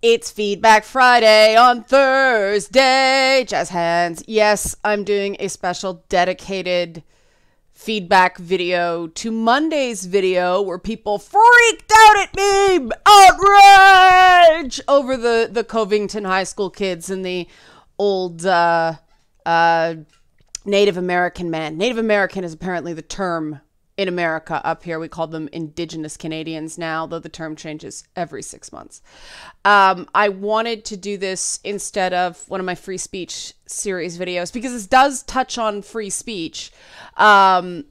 It's Feedback Friday on Thursday. Jazz hands. Yes, I'm doing a special dedicated feedback video to Monday's video where people freaked out at me. Outrage over the Covington High School kids and the old Native American man. Native American is apparently the term in America. Up here, we call them Indigenous Canadians now, though the term changes every 6 months. I wanted to do this instead of one of my free speech series videos because this does touch on free speech and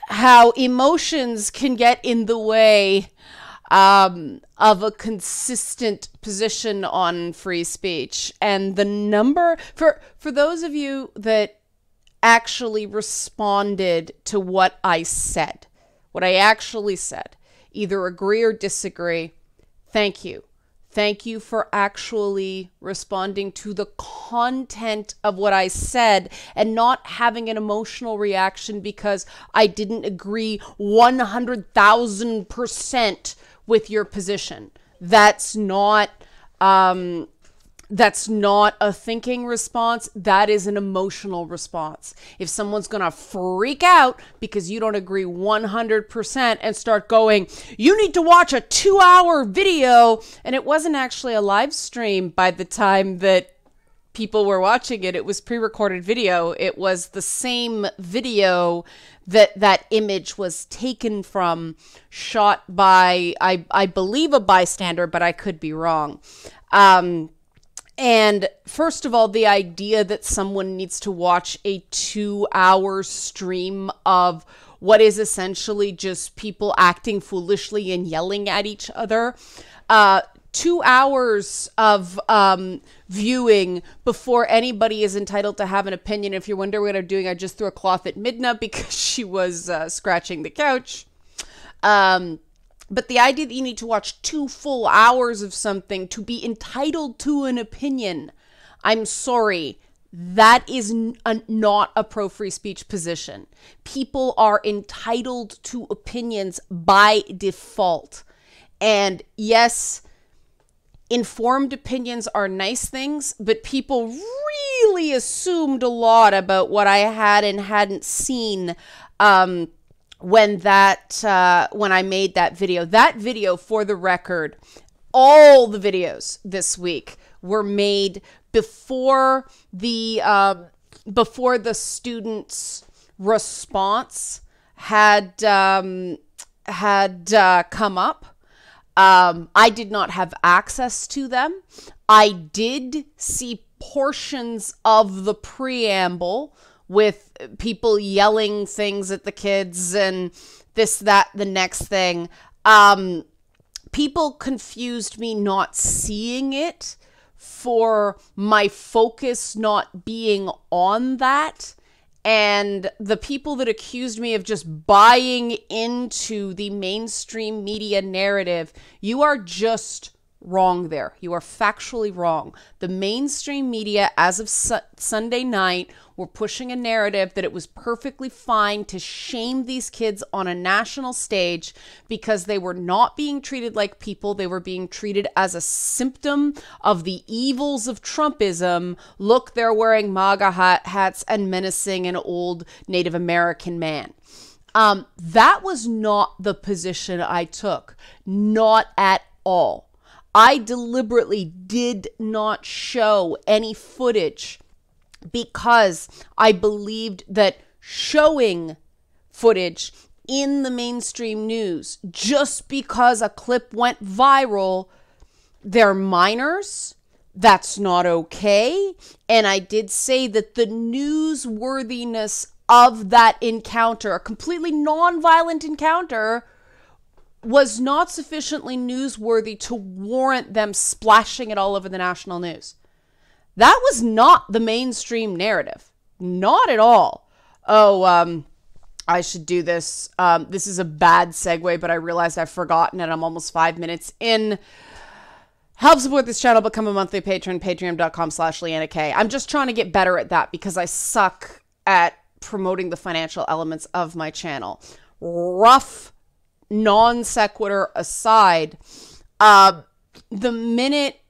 how emotions can get in the way of a consistent position on free speech. And the number, for those of you that actually responded to what I said, what I actually said, either agree or disagree, thank you. Thank you for actually responding to the content of what I said and not having an emotional reaction because I didn't agree 100,000% with your position. That's not a thinking response. That is an emotional response. If someone's going to freak out because you don't agree 100% and start going, you need to watch a 2-hour video, and it wasn't actually a live stream by the time that people were watching it. It was pre-recorded video. It was the same video that image was taken from, shot by, I believe, a bystander, but I could be wrong. And first of all, the idea that someone needs to watch a 2-hour stream of what is essentially just people acting foolishly and yelling at each other, 2 hours of viewing before anybody is entitled to have an opinion. If you're wondering what I'm doing, I just threw a cloth at Midna because she was scratching the couch. But the idea that you need to watch 2 full hours of something to be entitled to an opinion, I'm sorry, that is not a pro-free speech position. People are entitled to opinions by default. And yes, informed opinions are nice things, but people really assumed a lot about what I had and hadn't seen when I made that video, for the record, all the videos this week were made before the students' response had come up. I did not have access to them. I did see portions of the preamble with people yelling things at the kids and this, that, the next thing. People confused me not seeing it for my focus not being on that. And the people that accused me of just buying into the mainstream media narrative, you are just wrong there. You are factually wrong. The mainstream media, as of Sunday night, were pushing a narrative that it was perfectly fine to shame these kids on a national stage because they were not being treated like people. They were being treated as a symptom of the evils of Trumpism. Look, they're wearing MAGA hats and menacing an old Native American man. That was not the position I took. Not at all. I deliberately did not show any footage because I believed that showing footage in the mainstream news just because a clip went viral, they're minors, that's not okay. And I did say that the newsworthiness of that encounter, a completely non-violent encounter, was not sufficiently newsworthy to warrant them splashing it all over the national news. That was not the mainstream narrative. Not at all. Oh, I should do this. This is a bad segue, but I realized I've forgotten it. I'm almost 5 minutes in. Help support this channel. Become a monthly patron. Patreon.com/Leanna K. I'm just trying to get better at that because I suck at promoting the financial elements of my channel. Rough non sequitur aside, the minute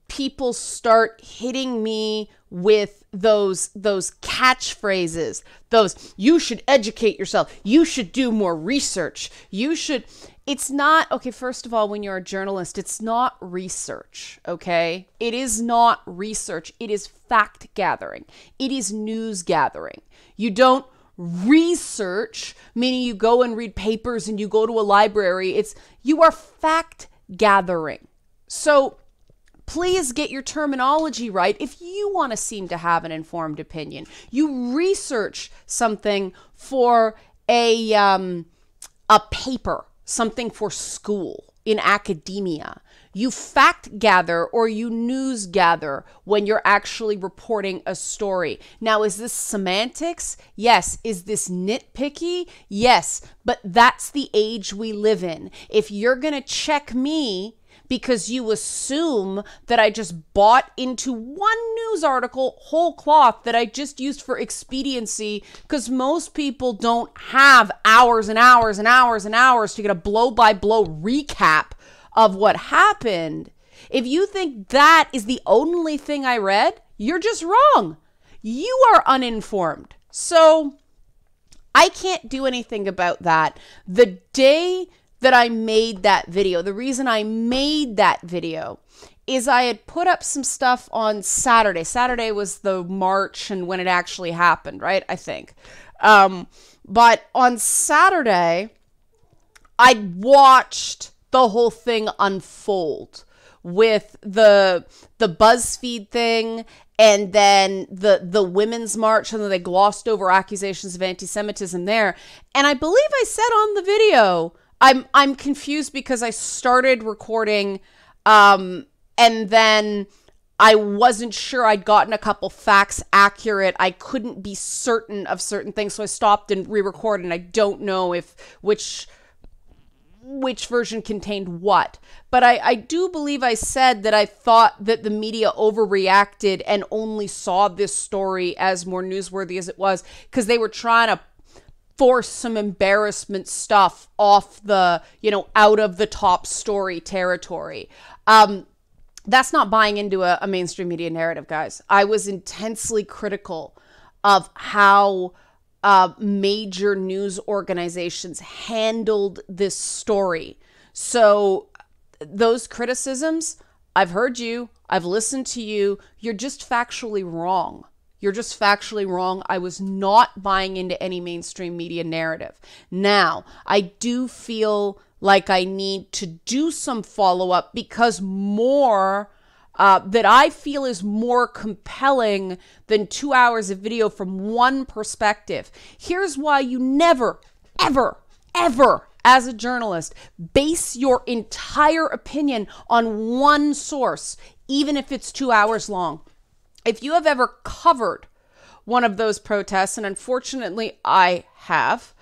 people start hitting me with those catchphrases, those, you should educate yourself, you should do more research, you should, it's not, okay, first of all, when you're a journalist, it's not research, okay? It is not research. It is fact gathering. It is news gathering. You don't research, meaning you go and read papers and you go to a library. You are fact gathering. So please get your terminology right. If you want to seem to have an informed opinion, you research something for a paper, something for school, in academia. You fact gather or you news gather when you're actually reporting a story. Now, is this semantics? Yes. Is this nitpicky? Yes. But that's the age we live in. If you're going to check me because you assume that I just bought into one news article whole cloth that I just used for expediency, because most people don't have hours and hours and hours and hours to get a blow-by-blow recap of what happened. If you think that is the only thing I read, you're just wrong. You are uninformed. So I can't do anything about that. The day that I made that video, the reason I made that video is I had put up some stuff on Saturday. Saturday was the march and when it actually happened, right? I think. But on Saturday, I watched the whole thing unfold with the BuzzFeed thing, and then the women's march, and then they glossed over accusations of anti-Semitism there. And I believe I said on the video, I'm confused because I started recording and then I wasn't sure I'd gotten a couple facts accurate. I couldn't be certain of certain things, so I stopped and re-recorded, and I don't know if which version contained what. But I do believe I said that I thought that the media overreacted and only saw this story as more newsworthy as it was because they were trying to force some embarrassment stuff off the, out of the top story territory. That's not buying into a mainstream media narrative, guys. I was intensely critical of how major news organizations handled this story. So those criticisms, I've heard you, I've listened to you, you're just factually wrong. You're just factually wrong. I was not buying into any mainstream media narrative. Now, I do feel like I need to do some follow-up because more that I feel is more compelling than 2 hours of video from one perspective. Here's why you never, ever, ever, as a journalist, base your entire opinion on one source, even if it's 2 hours long. If you have ever covered one of those protests, and unfortunately I have,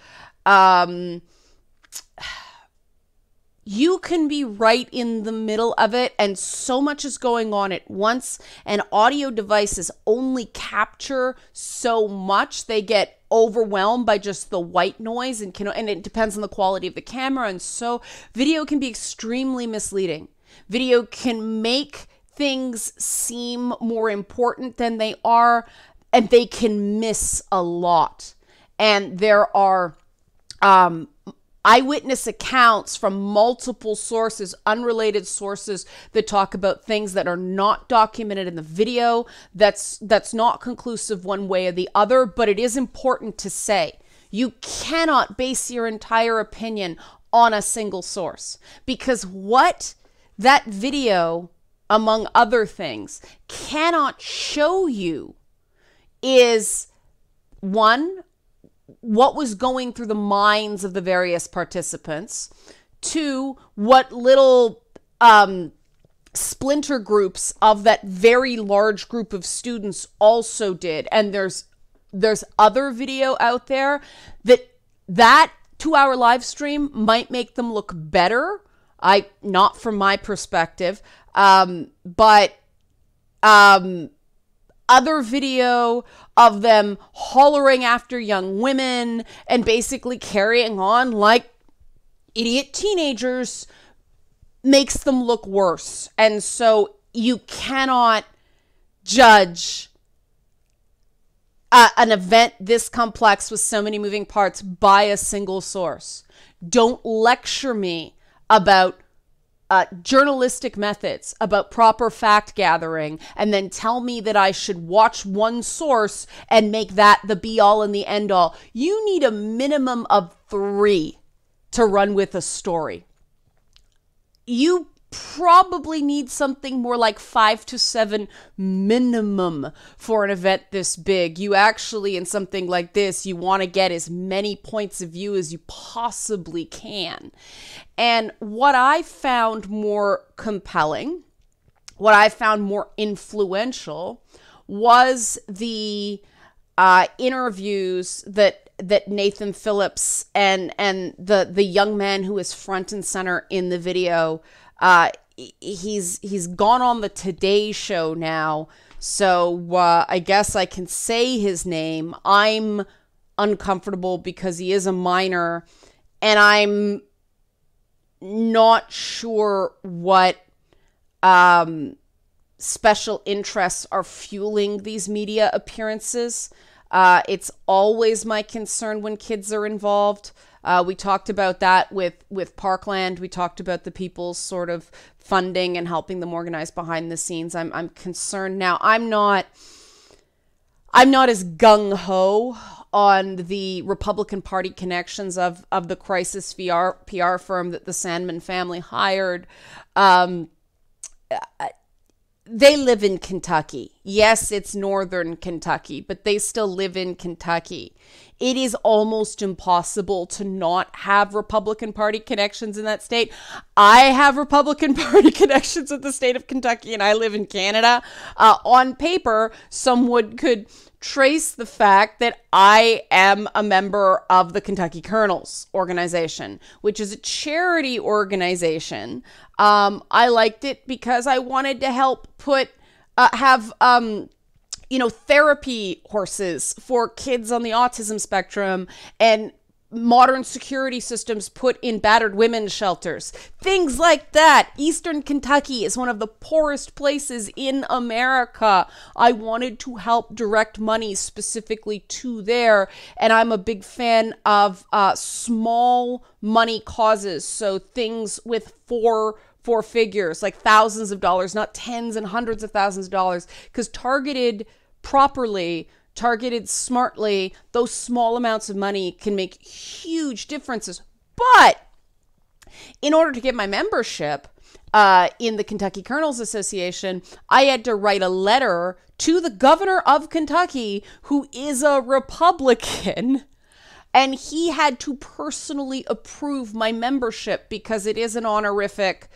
you can be right in the middle of it and so much is going on at once, and audio devices only capture so much. They get overwhelmed by just the white noise and it depends on the quality of the camera, and so video can be extremely misleading. Video can make things seem more important than they are, and they can miss a lot. And there are eyewitness accounts from multiple sources, unrelated sources, that talk about things that are not documented in the video. That's not conclusive one way or the other, but it is important to say you cannot base your entire opinion on a single source, because what that video, among other things, cannot show you is, one, what was going through the minds of the various participants, two, what little splinter groups of that very large group of students also did. And there's other video out there that 2-hour live stream might make them look better. Not from my perspective, but other video of them hollering after young women and basically carrying on like idiot teenagers makes them look worse. And so you cannot judge an event this complex with so many moving parts by a single source. Don't lecture me about journalistic methods, about proper fact gathering, and then tell me that I should watch one source and make that the be all and the end all. You need a minimum of 3 to run with a story. You probably need something more like 5 to 7 minimum for an event this big. You actually, in something like this, you want to get as many points of view as you possibly can. And what I found more compelling, what I found more influential, was the interviews that Nathan Phillips and the young man who is front and center in the video. He's gone on the Today Show now, so I guess I can say his name. I'm uncomfortable because he is a minor, and I'm not sure what special interests are fueling these media appearances. It's always my concern when kids are involved. We talked about that with Parkland. We talked about the people's sort of funding and helping them organize behind the scenes. I'm concerned now. I'm not as gung-ho on the Republican Party connections of the crisis PR firm that the Sandman family hired. They live in Kentucky. Yes, it's northern Kentucky, but they still live in Kentucky. It is almost impossible to not have Republican Party connections in that state. I have Republican Party connections in the state of Kentucky, and I live in Canada. On paper, someone could trace the fact that I am a member of the Kentucky Colonels organization, which is a charity organization. I liked it because I wanted to help have therapy horses for kids on the autism spectrum and modern security systems put in battered women's shelters. Things like that. Eastern Kentucky is one of the poorest places in America. I wanted to help direct money specifically to there, and I'm a big fan of small money causes. So things with four figures, like thousands of dollars, not tens and hundreds of thousands of dollars, because targeted properly, targeted smartly, those small amounts of money can make huge differences. But in order to get my membership in the Kentucky Colonels Association, I had to write a letter to the governor of Kentucky, who is a Republican, and he had to personally approve my membership because it is an honorific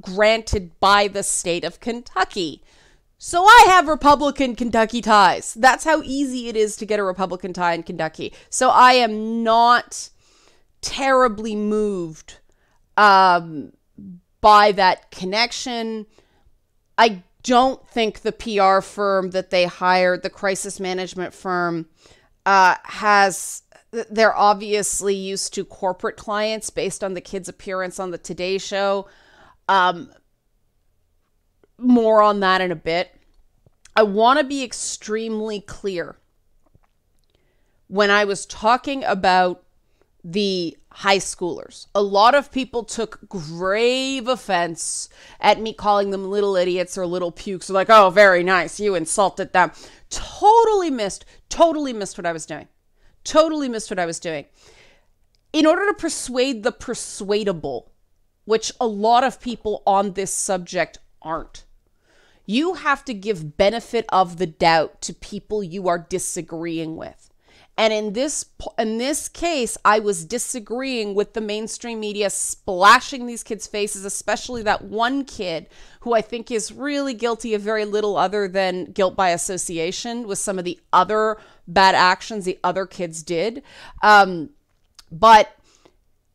granted by the state of Kentucky. So I have Republican Kentucky ties. That's how easy it is to get a Republican tie in Kentucky. So I am not terribly moved by that connection. I don't think the PR firm that they hired, the crisis management firm, they're obviously used to corporate clients based on the kid's appearance on the Today Show. More on that in a bit. I want to be extremely clear. When I was talking about the high schoolers, a lot of people took grave offense at me calling them little idiots or little pukes. They're like, oh, very nice, you insulted them. Totally missed what I was doing. Totally missed what I was doing. In order to persuade the persuadable, which a lot of people on this subject aren't, you have to give benefit of the doubt to people you are disagreeing with. And in this case, I was disagreeing with the mainstream media splashing these kids' faces, especially that one kid who I think is really guilty of very little other than guilt by association with some of the other bad actions the other kids did. But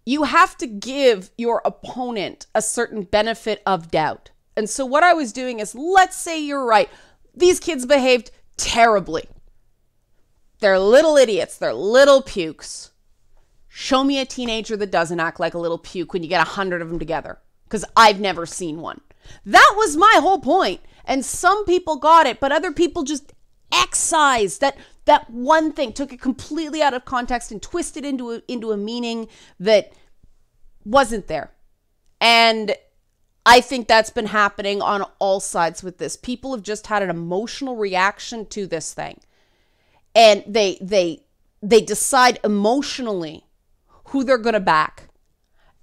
you have to give your opponent a certain benefit of doubt. And so what I was doing is, let's say you're right. These kids behaved terribly. They're little idiots. They're little pukes. Show me a teenager that doesn't act like a little puke when you get 100 of them together. because I've never seen one. That was my whole point. And some people got it, but other people just excised that one thing, took it completely out of context and twisted into a meaning that wasn't there. And I think that's been happening on all sides with this. People have just had an emotional reaction to this thing. And they decide emotionally who they're going to back.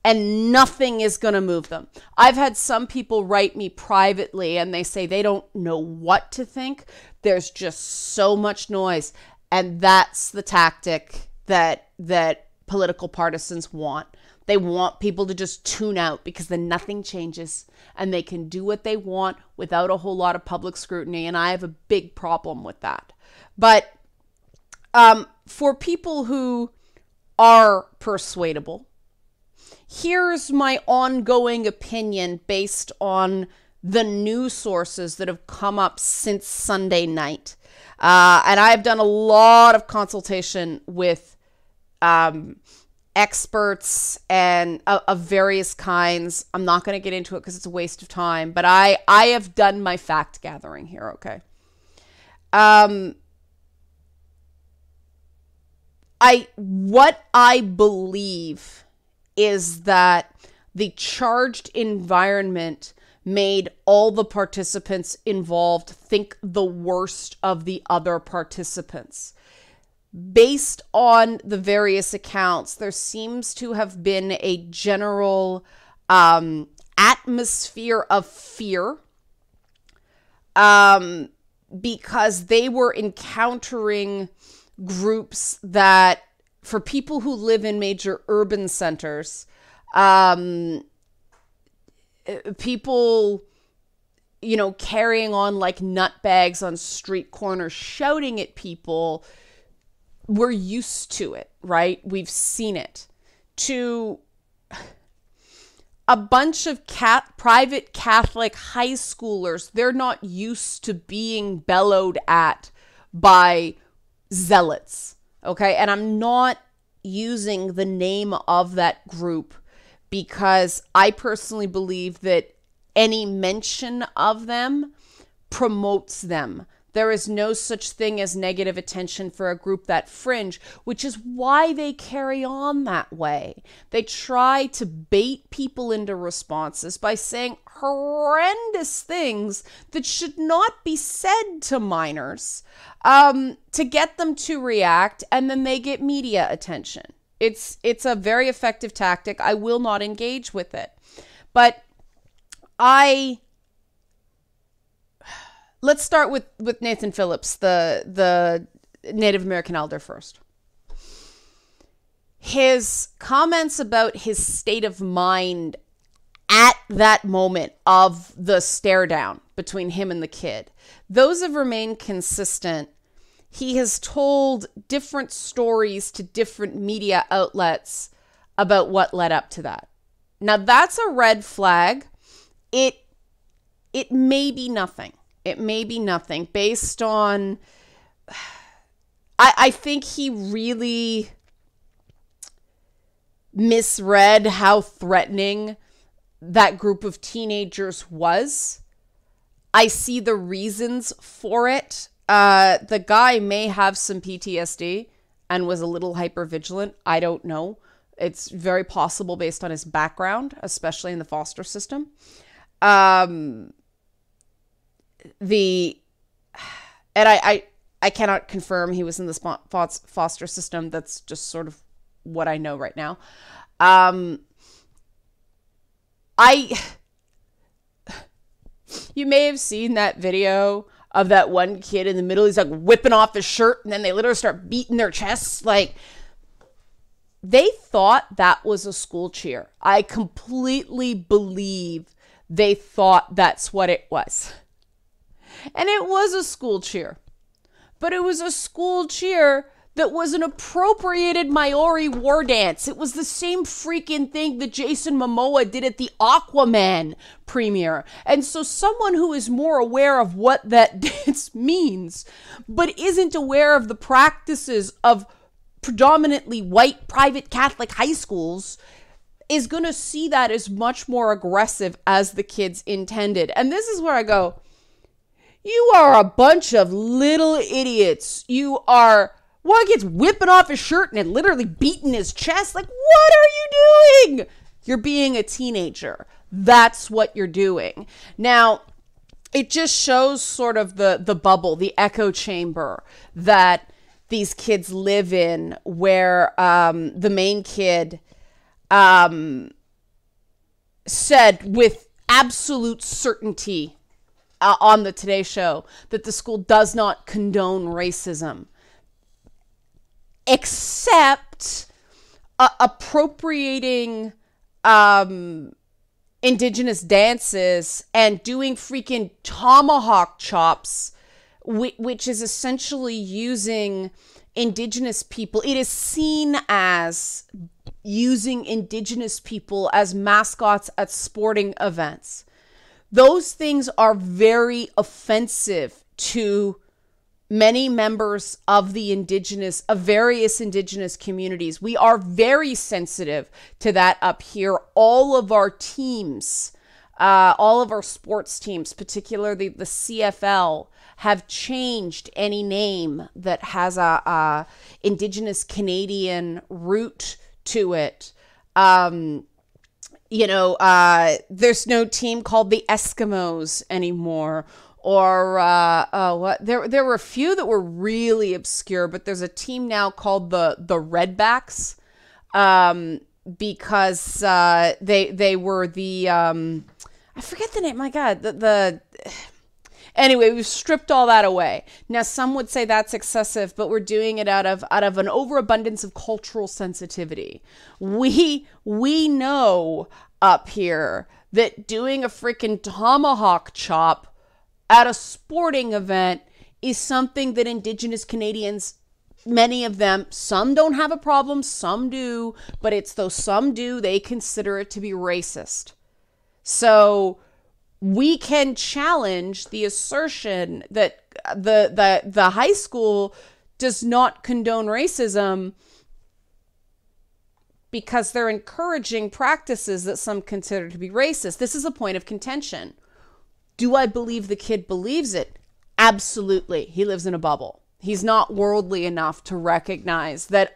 And nothing is going to move them. I've had some people write me privately and they say they don't know what to think. There's just so much noise. And that's the tactic that political partisans want. They want people to just tune out because then nothing changes and they can do what they want without a whole lot of public scrutiny. And I have a big problem with that. But for people who are persuadable, here's my ongoing opinion based on the news sources that have come up since Sunday night. And I've done a lot of consultation with experts and of various kinds. I'm not going to get into it because it's a waste of time, but I have done my fact gathering here, okay? What I believe is that the charged environment made all the participants involved think the worst of the other participants. Based on the various accounts, there seems to have been a general atmosphere of fear because they were encountering groups that, for people who live in major urban centers, people, carrying on like nutbags on street corners, shouting at people, we're used to it, right? We've seen it. To a bunch of private Catholic high schoolers, they're not used to being bellowed at by zealots, okay? And I'm not using the name of that group because I personally believe that any mention of them promotes them. There is no such thing as negative attention for a group that fringe, which is why they carry on that way. They try to bait people into responses by saying horrendous things that should not be said to minors, to get them to react, and then they get media attention. It's a very effective tactic. I will not engage with it. But let's start with Nathan Phillips, the Native American elder first. His comments about his state of mind at that moment of the stare down between him and the kid, those have remained consistent. He has told different stories to different media outlets about what led up to that. Now, that's a red flag. It may be nothing. It may be nothing based on, I think he really misread how threatening that group of teenagers was. I see the reasons for it. The guy may have some PTSD and was a little hypervigilant. I don't know. It's very possible based on his background, especially in the foster system. And I cannot confirm he was in the foster system. That's just sort of what I know right now. You may have seen that video of that one kid in the middle. He's like whipping off his shirt and then they literally start beating their chests. Like, they thought that was a school cheer. I completely believe they thought that's what it was. And it was a school cheer. But it was a school cheer that was an appropriated Maori war dance. It was the same freaking thing that Jason Momoa did at the Aquaman premiere. And so someone who is more aware of what that dance means, but isn't aware of the practices of predominantly white private Catholic high schools, is going to see that as much more aggressive as the kids intended. And this is where I go, you are a bunch of little idiots. You are, one kid's whipping off his shirt and literally beating his chest. Like, what are you doing? You're being a teenager. That's what you're doing. Now, it just shows sort of the bubble, the echo chamber that these kids live in, where the main kid said with absolute certainty on the Today Show that the school does not condone racism, except appropriating indigenous dances and doing freaking tomahawk chops, which is essentially using indigenous people. It is seen as using indigenous people as mascots at sporting events. Those things are very offensive to many members of various indigenous communities. We are very sensitive to that up here. All of our teams, all of our sports teams, particularly the CFL, have changed any name that has a indigenous Canadian root to it. There's no team called the Eskimos anymore. Or what? There were a few that were really obscure, but there's a team now called the Redbacks, because they were the I forget the name. My God, anyway, we've stripped all that away. Now, some would say that's excessive, but we're doing it out of an overabundance of cultural sensitivity. We know up here that doing a freaking tomahawk chop at a sporting event is something that indigenous Canadians, many of them, some don't have a problem, some do, but it's those some do, they consider it to be racist. So we can challenge the assertion that the high school does not condone racism because they're encouraging practices that some consider to be racist. This is a point of contention. Do I believe the kid believes it? Absolutely. He lives in a bubble. He's not worldly enough to recognize that,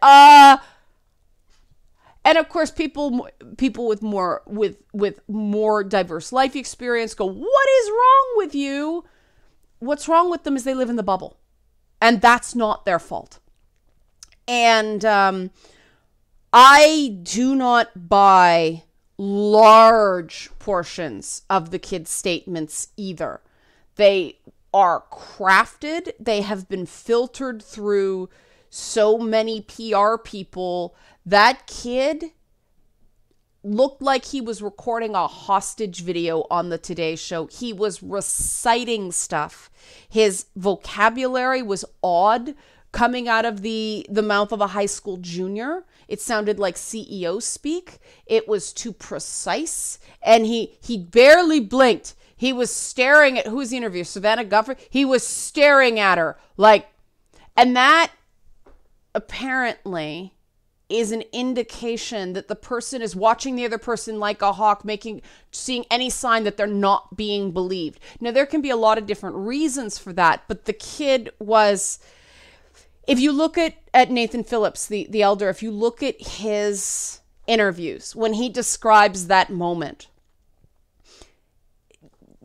and of course, people with more diverse life experience go, what is wrong with you? What's wrong with them is they live in the bubble, and that's not their fault. And I do not buy large portions of the kids' statements either. They are crafted. They have been filtered through so many PR people. That kid looked like he was recording a hostage video on the Today Show. He was reciting stuff. His vocabulary was odd coming out of the mouth of a high school junior. It sounded like CEO speak. It was too precise. And he barely blinked. He was staring at, who was the interviewer? Savannah Guthrie? He was staring at her like, and that apparently is an indication that the person is watching the other person like a hawk, seeing any sign that they're not being believed. Now, there can be a lot of different reasons for that, but the kid was, if you look at Nathan Phillips, the elder, if you look at his interviews, when he describes that moment,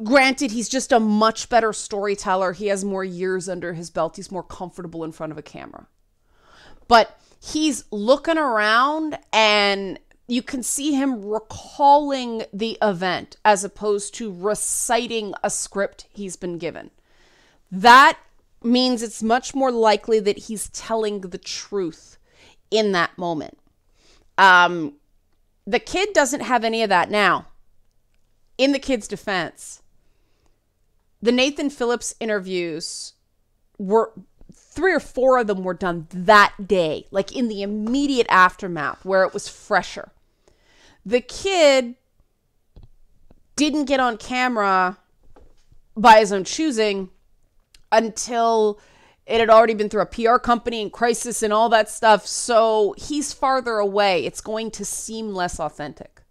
granted, he's just a much better storyteller. He has more years under his belt. He's more comfortable in front of a camera. But he's looking around and you can see him recalling the event as opposed to reciting a script he's been given. That means it's much more likely that he's telling the truth in that moment. The kid doesn't have any of that now. In the kid's defense, the Nathan Phillips interviews were 3 or 4 of them were done that day, like in the immediate aftermath where it was fresher. The kid didn't get on camera by his own choosing until It had already been through a PR company and crisis and all that stuff. So he's farther away. It's going to seem less authentic.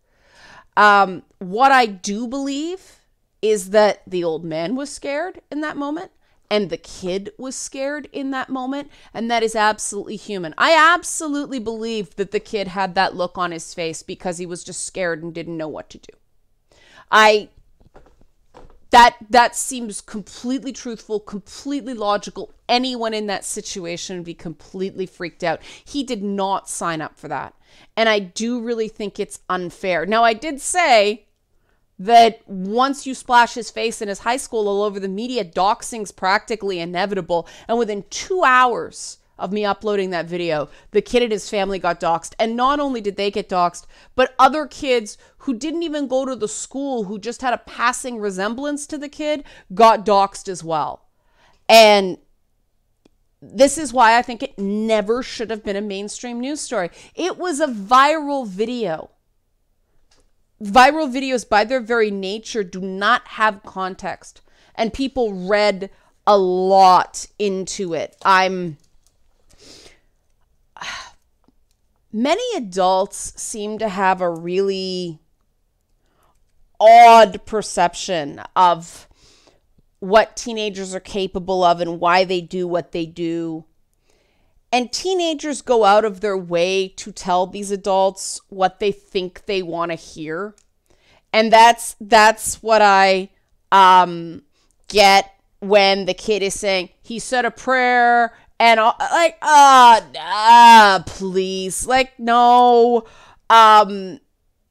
What I do believe is that the old man was scared in that moment and the kid was scared in that moment. And that is absolutely human. I absolutely believe that the kid had that look on his face because he was just scared and didn't know what to do. That seems completely truthful, completely logical. Anyone in that situation would be completely freaked out. He did not sign up for that. And I do really think it's unfair. Now, I did say that once you splash his face in his high school all over the media, doxing's practically inevitable. And within 2 hours of me uploading that video, the kid and his family got doxed. And not only did they get doxed, but other kids who didn't even go to the school, who just had a passing resemblance to the kid, got doxed as well. And this is why I think it never should have been a mainstream news story. It was a viral video. Viral videos, by their very nature, do not have context. And people read a lot into it. Many adults seem to have a really odd perception of what teenagers are capable of and why they do what they do. And teenagers go out of their way to tell these adults what they think they want to hear. And that's what I get when the kid is saying, he said a prayer. And like, please, like, no.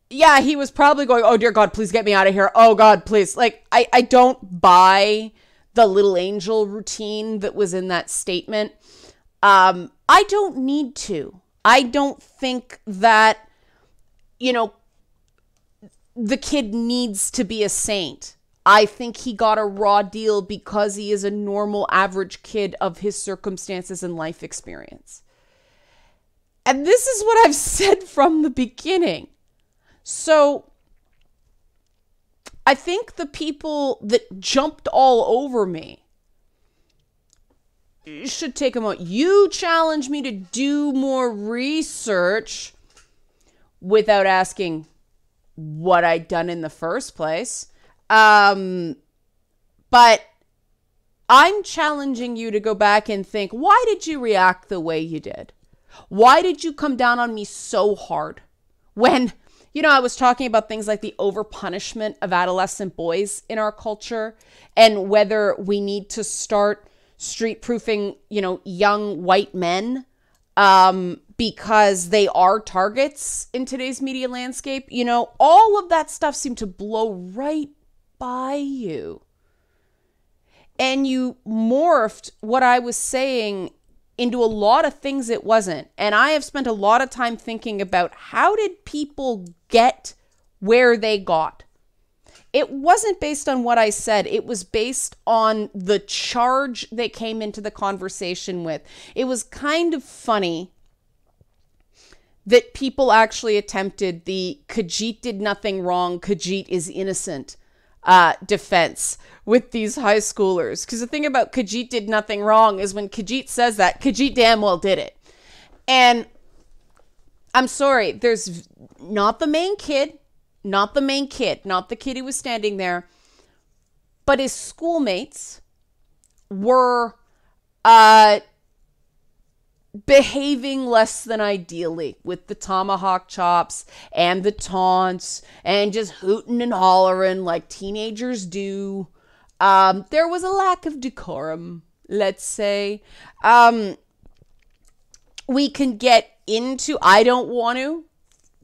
Yeah, he was probably going, oh, dear God, please get me out of here. Oh, God, please. Like, I don't buy the little angel routine that was in that statement. I don't need to. I don't think that, the kid needs to be a saint. I think he got a raw deal because he is a normal, average kid of his circumstances and life experience. And this is what I've said from the beginning. So I think the people that jumped all over me should take a moment. You challenge me to do more research without asking what I'd done in the first place. But I'm challenging you to go back and think, why did you react the way you did? Why did you come down on me so hard? When, I was talking about things like the over-punishment of adolescent boys in our culture and whether we need to start street-proofing, young white men, because they are targets in today's media landscape. All of that stuff seemed to blow right by you. And you morphed what I was saying into a lot of things it wasn't. And I have spent a lot of time thinking about how did people get where they got? It wasn't based on what I said. It was based on the charge they came into the conversation with. It was kind of funny that people actually attempted the Khajiit did nothing wrong, Khajiit is innocent defense with these high schoolers. Because the thing about Khajiit did nothing wrong is when Khajiit says that, Khajiit damn well did it. And I'm sorry, there's not the main kid, not the kid who was standing there, but his schoolmates were behaving less than ideally with the tomahawk chops and the taunts and just hooting and hollering like teenagers do. There was a lack of decorum, let's say. We can get into, I don't want to,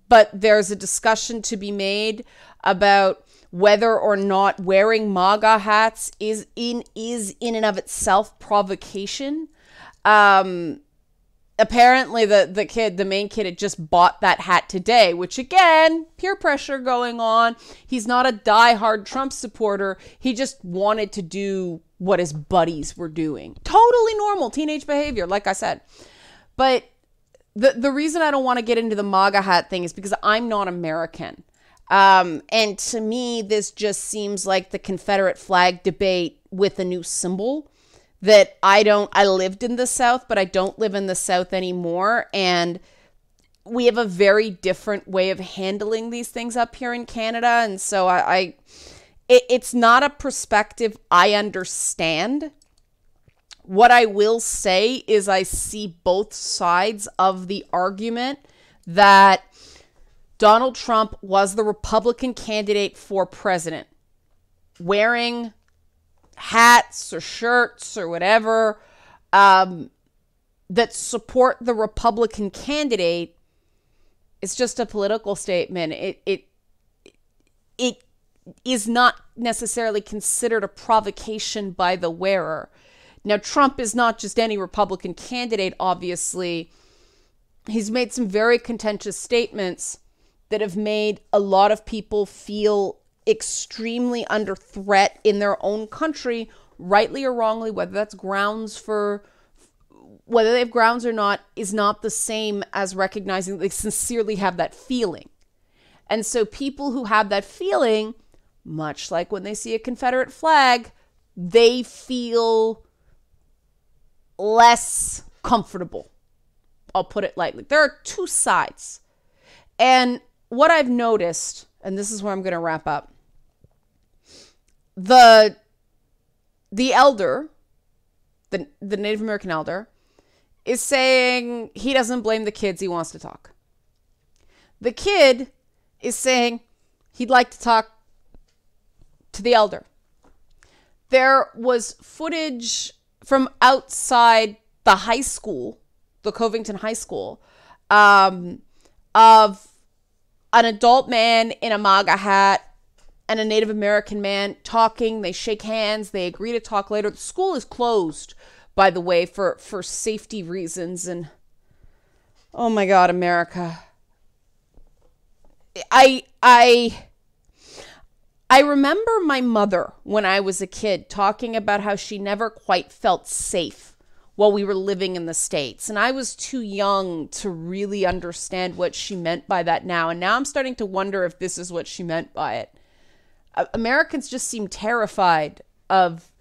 but there's a discussion to be made about whether or not wearing MAGA hats is in and of itself provocation. Apparently the main kid had just bought that hat today, which again, peer pressure going on. He's not a diehard Trump supporter. He just wanted to do what his buddies were doing. Totally normal teenage behavior, like I said. But the reason I don't want to get into the MAGA hat thing is because I'm not American. And to me, this just seems like the Confederate flag debate with a new symbol that I lived in the South, but I don't live in the South anymore. And we have a very different way of handling these things up here in Canada. And so it's not a perspective I understand. What I will say is I see both sides of the argument that Donald Trump was the Republican candidate for president, wearing hats or shirts or whatever that support the Republican candidate. It's just a political statement. It is not necessarily considered a provocation by the wearer. Now, Trump is not just any Republican candidate, obviously. He's made some very contentious statements that have made a lot of people feel extremely under threat in their own country, rightly or wrongly. Whether that's whether they have grounds or not is not the same as recognizing that they sincerely have that feeling. And so people who have that feeling, much like when they see a Confederate flag, they feel less comfortable. I'll put it lightly. There are two sides. And what I've noticed, and this is where I'm going to wrap up, the elder, the Native American elder, is saying he doesn't blame the kids, he wants to talk. The kid is saying he'd like to talk to the elder. There was footage from outside the high school, the Covington High School, of an adult man in a MAGA hat and a Native American man talking. They shake hands. They agree to talk later. The school is closed, by the way, for safety reasons. And oh my God, America. I remember my mother when I was a kid talking about how she never quite felt safe while we were living in the States. And I was too young to really understand what she meant by that now. And now I'm starting to wonder if this is what she meant by it. Americans just seem terrified of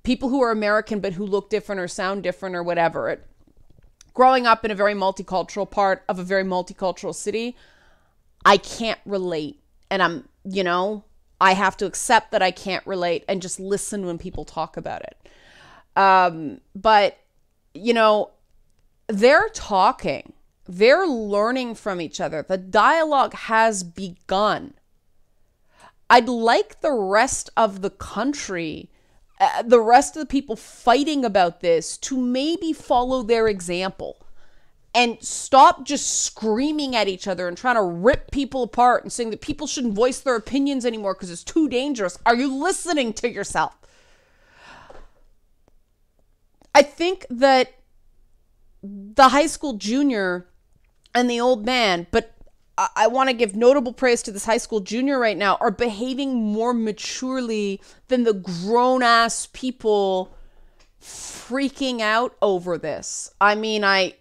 people who are American but who look different or sound different or whatever. Growing up in a very multicultural part of a very multicultural city, I can't relate. And I have to accept that I can't relate and just listen when people talk about it. But, they're talking. They're learning from each other. The dialogue has begun. I'd like the rest of the country, the rest of the people fighting about this, to maybe follow their example and stop just screaming at each other and trying to rip people apart and saying that people shouldn't voice their opinions anymore because it's too dangerous. Are you listening to yourself? I think that the high school junior and the old man, but I want to give notable praise to this high school junior right now, are behaving more maturely than the grown-ass people freaking out over this. I mean, I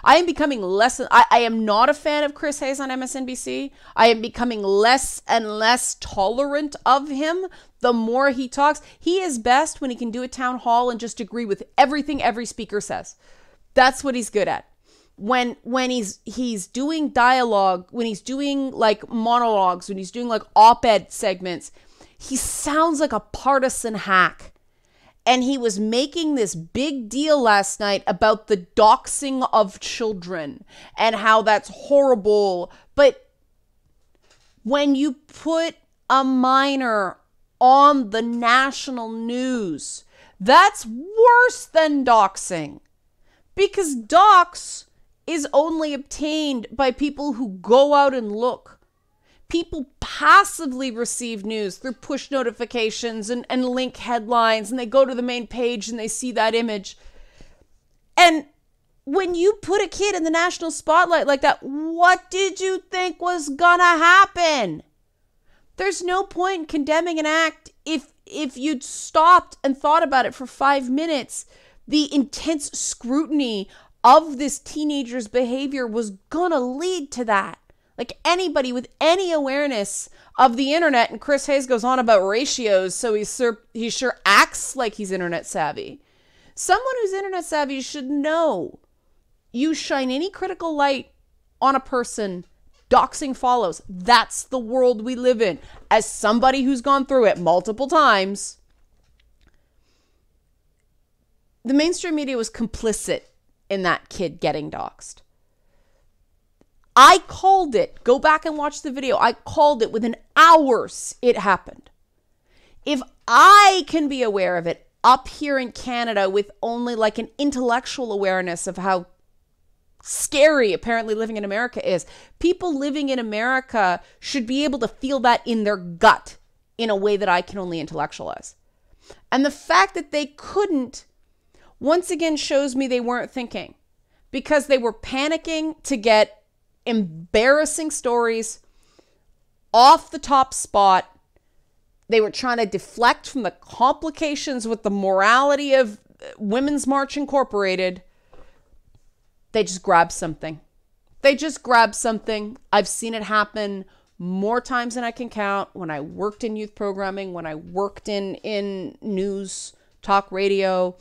am becoming less... I am not a fan of Chris Hayes on MSNBC. I am becoming less and less tolerant of him the more he talks. He is best when he can do a town hall and just agree with everything every speaker says. That's what he's good at. When he's doing dialogue, when he's doing like monologues, when he's doing like op-ed segments, he sounds like a partisan hack. And he was making this big deal last night about the doxing of children and how that's horrible. But when you put a minor on the national news, that's worse than doxing. Because dox is only obtained by people who go out and look. People passively receive news through push notifications and link headlines, and they go to the main page and they see that image. And when you put a kid in the national spotlight like that, what did you think was gonna happen? There's no point in condemning an act if you'd stopped and thought about it for 5 minutes. The intense scrutiny of this teenager's behavior was gonna lead to that. Like anybody with any awareness of the internet, and Chris Hayes goes on about ratios, so he sure acts like he's internet savvy. Someone who's internet savvy should know you shine any critical light on a person, doxing follows. That's the world we live in. As somebody who's gone through it multiple times, the mainstream media was complicit in that kid getting doxed. I called it. Go back and watch the video. I called it within hours it happened. If I can be aware of it up here in Canada with only like an intellectual awareness of how scary apparently living in America is, people living in America should be able to feel that in their gut in a way that I can only intellectualize. And the fact that they couldn't, once again, shows me they weren't thinking, because they were panicking to get embarrassing stories off the top spot. They were trying to deflect from the complications with the morality of Women's March Incorporated. They just grabbed something. I've seen it happen more times than I can count. When I worked in youth programming, when I worked in news, talk radio.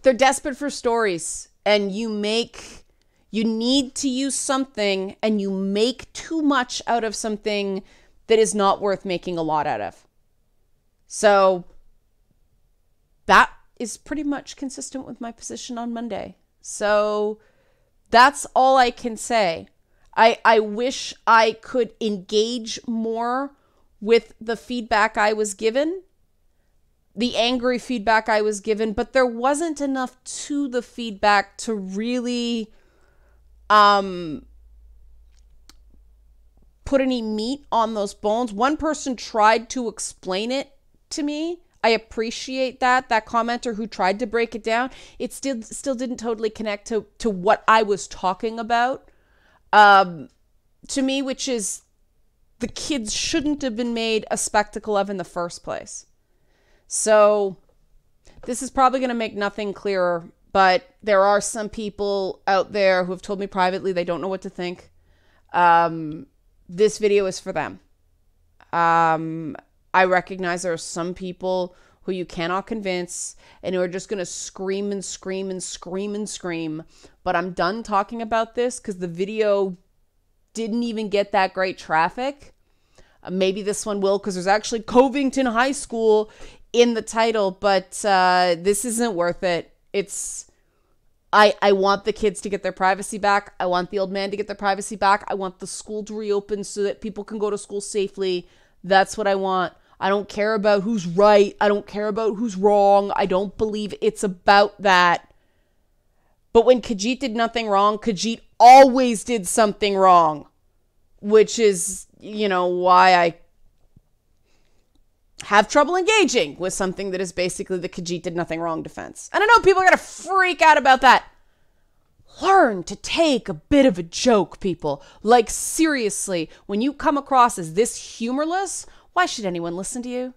They're desperate for stories, and you need to use something, and you make too much out of something that is not worth making a lot out of. So that is pretty much consistent with my position on Monday. So that's all I can say. I wish I could engage more with the feedback I was given, the angry feedback I was given, but there wasn't enough to the feedback to really put any meat on those bones. One person tried to explain it to me. I appreciate that commenter who tried to break it down. It still didn't totally connect to what I was talking about. To me, which is the kids shouldn't have been made a spectacle of in the first place. So this is probably going to make nothing clearer, but there are some people out there who have told me privately they don't know what to think. This video is for them. I recognize there are some people who you cannot convince and who are just going to scream and scream and scream and scream. But I'm done talking about this because the video didn't even get that great traffic. Maybe this one will, because there's actually Covington High School in the title, but this isn't worth it. I want the kids to get their privacy back. I want the old man to get their privacy back. I want the school to reopen so that people can go to school safely. That's what I want. I don't care about who's right. I don't care about who's wrong. I don't believe it's about that. But when Khajiit did nothing wrong, Khajiit always did something wrong, which is, why I have trouble engaging with something that is basically the Khajiit did nothing wrong defense. And I know people are going to freak out about that. Learn to take a bit of a joke, people. Like, seriously, when you come across as this humorless, why should anyone listen to you?